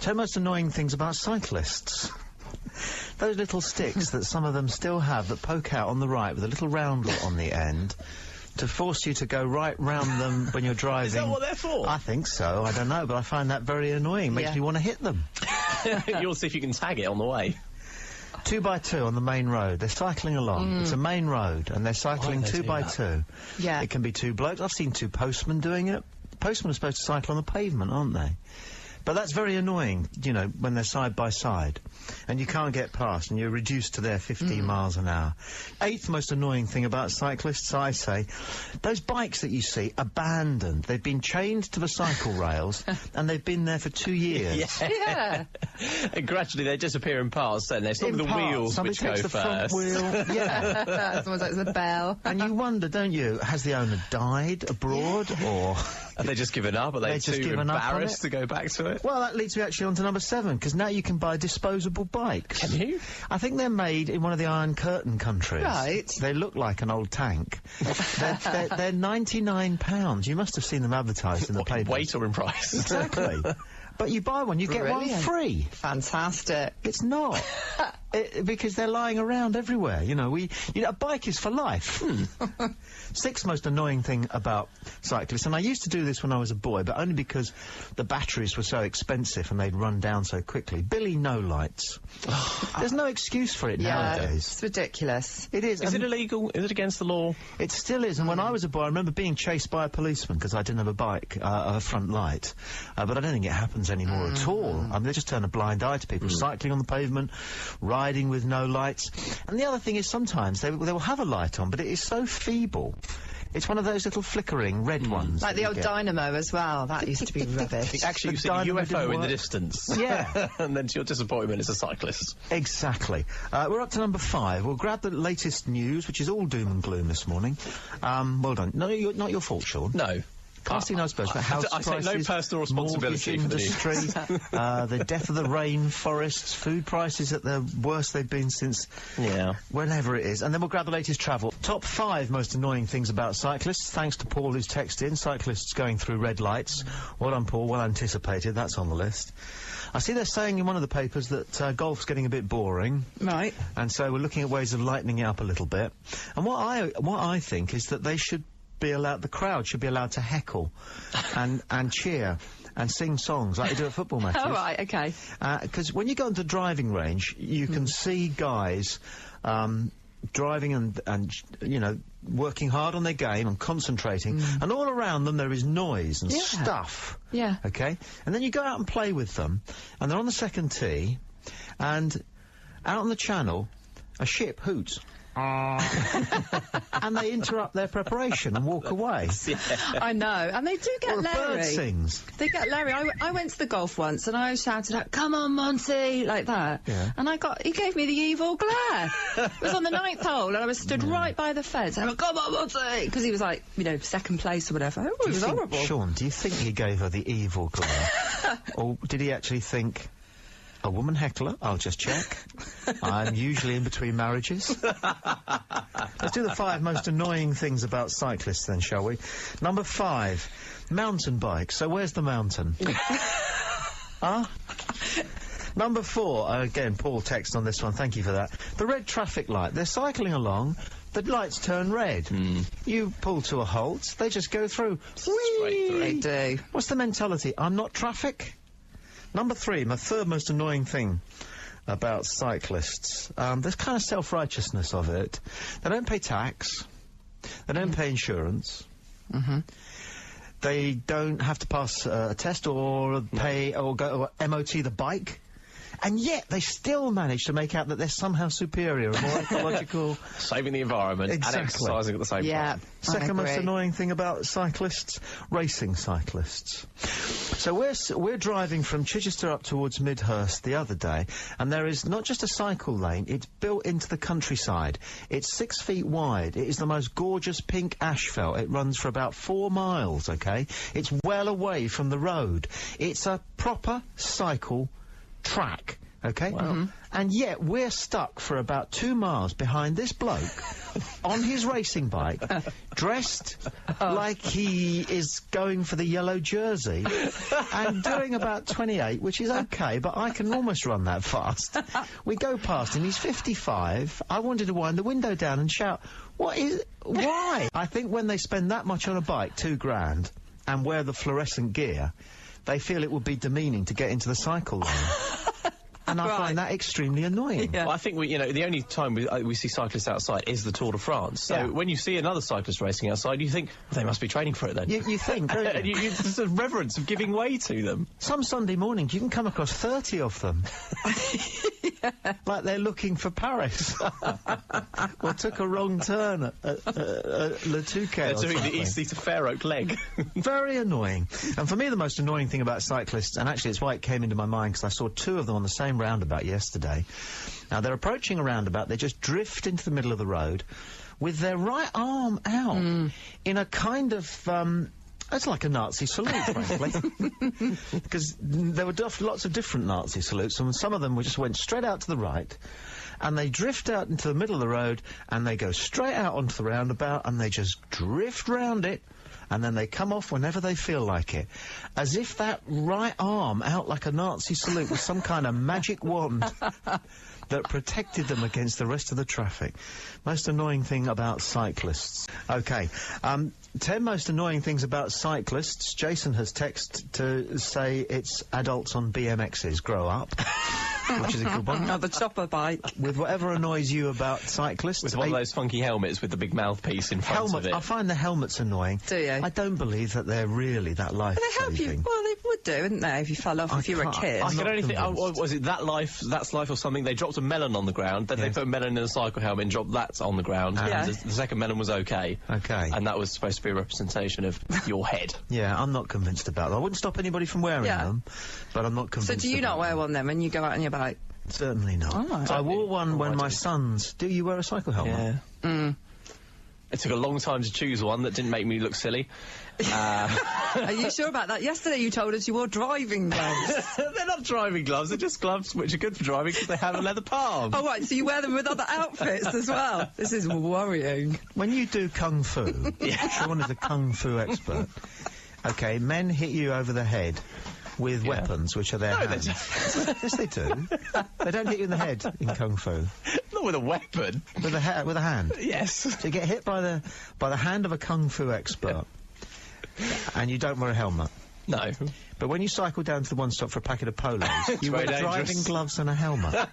10 most annoying things about cyclists. Those little sticks that some of them still have that poke out on the right with a little roundel on the end to force you to go right round them when you're driving. Is that what they're for? I think so. I don't know, but I find that very annoying. Makes me want to hit them. You'll see if you can tag it on the way. 2x2 on the main road. They're cycling along. It's a main road, and they're cycling 2x2. Yeah. It can be two blokes. I've seen two postmen doing it. Postmen are supposed to cycle on the pavement, aren't they? But that's very annoying, you know, when they're side by side. And you can't get past, and you're reduced to their 15 miles an hour. 8th most annoying thing about cyclists, I say, those bikes that you see, abandoned. They've been chained to the cycle rails, and they've been there for 2 years. Yeah. And gradually they disappear in parts, then it's not the wheels Somebody which go takes the first. front wheel, yeah. Someone's like, there's a bell. And you wonder, don't you, has the owner died abroad, or... Are they just given up? Are they just too given up on embarrassed it? to go back to it? Well, that leads me actually on to number 7, because now you can buy disposable bikes. Can you? I think they're made in one of the Iron Curtain countries. Right. They look like an old tank. they're £99. You must have seen them advertised in the papers. Weight or in price? Exactly. But you buy one, you get one Brilliant. free. Fantastic. It's not. Because they're lying around everywhere, you know, a bike is for life. 6th most annoying thing about cyclists, and I used to do this when I was a boy, but only because the batteries were so expensive and they'd run down so quickly. Billy No Lights. There's no excuse for it nowadays. It's ridiculous. It is. Is it illegal? Is it against the law? It still is, and when I was a boy, I remember being chased by a policeman because I didn't have a bike, a front light. But I don't think it happens anymore at all. I mean, they just turn a blind eye to people cycling on the pavement, riding with no lights. And the other thing is sometimes they will have a light on, but it is so feeble. It's one of those little flickering red ones. Like the old dynamo as well. That used to be rubbish. Actually, you see a UFO in the distance. Yeah. And then to your disappointment, it's a cyclist. Exactly. We're up to number 5. We'll grab the latest news, which is all doom and gloom this morning. Well done. No, not your fault, Sean. No. Casting no aspersions about house I prices, take no personal responsibility for the news. industry, the death of the rainforests, food prices at the worst they've been since whenever it is. And then we'll grab the latest travel. Top 5 most annoying things about cyclists, thanks to Paul who's texted in. Cyclists going through red lights. Well done, Paul. Well anticipated. That's on the list. I see they're saying in one of the papers that golf's getting a bit boring. Right. And so we're looking at ways of lightening it up a little bit. And what I think is that they should be allowed, the crowd should be allowed to heckle and cheer and sing songs like they do at football matches. Oh, right, okay. Because when you go into the driving range, you can see guys driving and you know, working hard on their game and concentrating, and all around them there is noise and stuff. Yeah. Okay? And then you go out and play with them, and they're on the second tee, and out on the channel, a ship hoots. And they interrupt their preparation and walk away. I know, and they do get or a Larry. bird sings. They get Larry. I went to the golf once and I shouted out, "Come on, Monty," like that. Yeah. And he gave me the evil glare. It was on the 9th hole and I was stood right by the fence and I went, "Come on, Monty," because he was like, you know, second place or whatever. Oh, it was horrible. Sean, do you think he gave her the evil glare? Or did he actually think, a woman heckler? I'll just check. I'm usually in between marriages. Let's do the 5 most annoying things about cyclists then, shall we? Number 5, mountain bikes. So where's the mountain? Huh? Number 4, again, Paul text on this one, thank you for that. The red traffic light. They're cycling along, the lights turn red. You pull to a halt, they just go through. Straight through. They do. What's the mentality? I'm not traffic? Number 3, my 3rd most annoying thing about cyclists. There's kind of self-righteousness of it. They don't pay tax. They don't pay insurance. They don't have to pass a test or pay or go or MOT the bike. And yet they still manage to make out that they're somehow superior and more ecological. Saving the environment and exercising at the same time. Second most annoying thing about cyclists, racing cyclists. So we're driving from Chichester up towards Midhurst the other day, and there is not just a cycle lane, it's built into the countryside. It's 6 feet wide. It is the most gorgeous pink asphalt. It runs for about 4 miles, okay? It's well away from the road. It's a proper cycle track, okay? Wow. And yet we're stuck for about 2 miles behind this bloke on his racing bike, dressed like he is going for the yellow jersey, and doing about 28, which is okay, but I can almost run that fast. We go past him, he's 55. I wanted to wind the window down and shout, why? I think when they spend that much on a bike, £2,000, and wear the fluorescent gear, they feel it would be demeaning to get into the cycle lane. And I find that extremely annoying. Yeah. Well, I think the only time we see cyclists outside is the Tour de France. So when you see another cyclist racing outside, you think, well, they must be training for it then. You think, don't you? And you there's a reverence of giving way to them. Some Sunday mornings you can come across 30 of them. Like they're looking for Paris. Or took a wrong turn at Le Touquet. They're doing the Eastleigh to Fair Oak leg. Very annoying. And for me, the most annoying thing about cyclists, and actually it's why it came into my mind, because I saw two of them on the same roundabout yesterday. Now, they're approaching a roundabout, they just drift into the middle of the road with their right arm out in a kind of, it's like a Nazi salute, frankly. Because there were lots of different Nazi salutes, and some of them just went straight out to the right, and they drift out into the middle of the road, and they go straight out onto the roundabout, and they just drift round it, and then they come off whenever they feel like it. As if that right arm out like a Nazi salute was some kind of magic wand that protected them against the rest of the traffic. Most annoying thing about cyclists. Okay, 10 most annoying things about cyclists. Jason has texted to say it's adults on BMXs grow up. Which is a good one. Oh, the chopper bike. With whatever annoys you about cyclists. With one of those funky helmets with the big mouthpiece in front of it. I find the helmets annoying. Do you? I don't believe that they're really that life-saving. They help you. Well, they would do, wouldn't they, if you fell off if you were a kid? I can only think, was it That's Life or something? They dropped a melon on the ground, then they put a melon in a cycle helmet and dropped that on the ground. And the second melon was okay. Okay. And that was supposed to be a representation of your head. Yeah, I'm not convinced about that. I wouldn't stop anybody from wearing them, but I'm not convinced. So do you not wear one then when you go out on your bike? Certainly not. Oh, I wore one when my sons... Do you wear a cycle helmet? Yeah. It took a long time to choose one that didn't make me look silly. Are you sure about that? Yesterday you told us you wore driving gloves. They're not driving gloves, they're just gloves which are good for driving because they have a leather palm. Oh, right, so you wear them with other outfits as well? This is worrying. When you do kung fu, Sean is a kung fu expert. Okay, men hit you over the head with weapons, which are their hands. Yes, they do. They don't hit you in the head in kung fu. Not with a weapon. With a hand. Yes. So you get hit by the hand of a kung fu expert, and you don't wear a helmet. No. But when you cycle down to the one stop for a packet of polos, you wear very driving dangerous. gloves and a helmet.